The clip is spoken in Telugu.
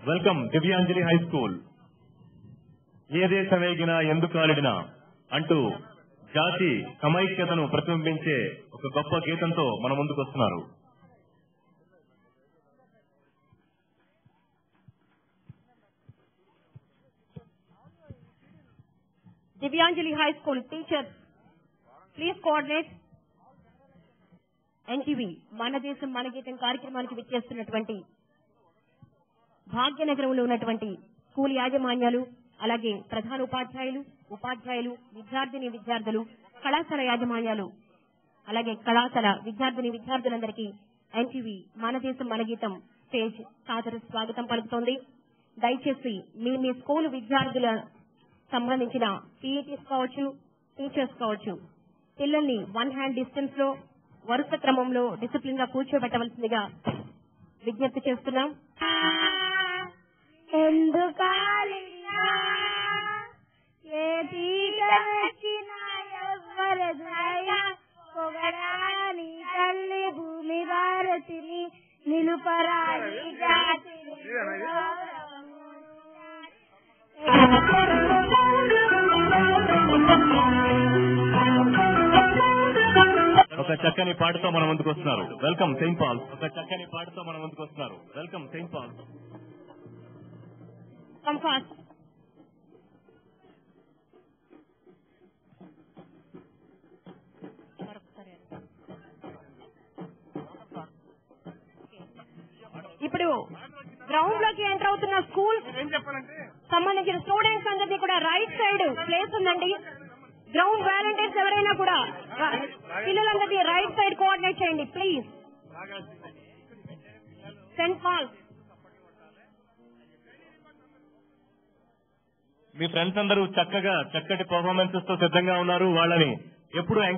Welcome Divyanjali high school. ఏ దేశమేగినా ఎందుకాలిడినా అంటూ జాతి సమైక్యతను ప్రతిబింబించే ఒక గొప్ప గీతంతో మన ముందుకు వస్తున్నారు. Divyanjali high school teachers please coordinate. NTV మన దేశం మన గీతం కార్యక్రమానికి విచ్చేస్తున్నటువంటి భాగ్యనగరంలో ఉన్నటువంటి స్కూల్ యాజమాన్యాలు, అలాగే ప్రధాన ఉపాధ్యాయులు, విద్యార్థులు, కళాశాల యాజమాన్యాలు, అలాగే కళాశాల విద్యార్థులందరికీ ఎన్టీవీ మన దేశం మన గీతం స్టేజ్ సాదర స్వాగతం పలుకుతోంది. దయచేసి మీ స్కూల్ విద్యార్థుల సంబంధించిన పీఈటీస్ కావచ్చు, టీచర్స్ కావచ్చు, పిల్లల్ని 1 హ్యాండ్ డిస్టెన్స్ లో వరుస క్రమంలో డిసిప్లిన్ గా కూర్చోబెట్టవలసిందిగా విజ్ఞప్తి చేస్తున్నాం. ఎందుకాలినా ఏ తీరమెక్కినా ఎవ్వరదయా పొగడాని తల్లి భూమి భారతిని నిలుపరాని జాతిని. ఒక చక్కని పాటతో మన ముందుకు వస్తున్నారు. Welcome Saint Paul's. Come fast. ఇప్పుడు గ్రౌండ్ లోకి ఎంటర్ అవుతున్న స్కూల్ సంబంధించిన స్టూడెంట్స్ అందరినీ కూడా రైట్ సైడ్ ప్లేస్ ఉందండి. గ్రౌండ్ వాలంటీర్స్ ఎవరైనా కూడా పిల్లలందరినీ రైట్ సైడ్ కోఆర్డినేట్ చేయండి ప్లీజ్. Saint Paul's. మీ ఫ్రెండ్స్ అందరూ చక్కటి పర్ఫార్మెన్సెస్ తో సిద్ధంగా ఉన్నారు. వాళ్ళని ఎప్పుడు ఎంకరేజ్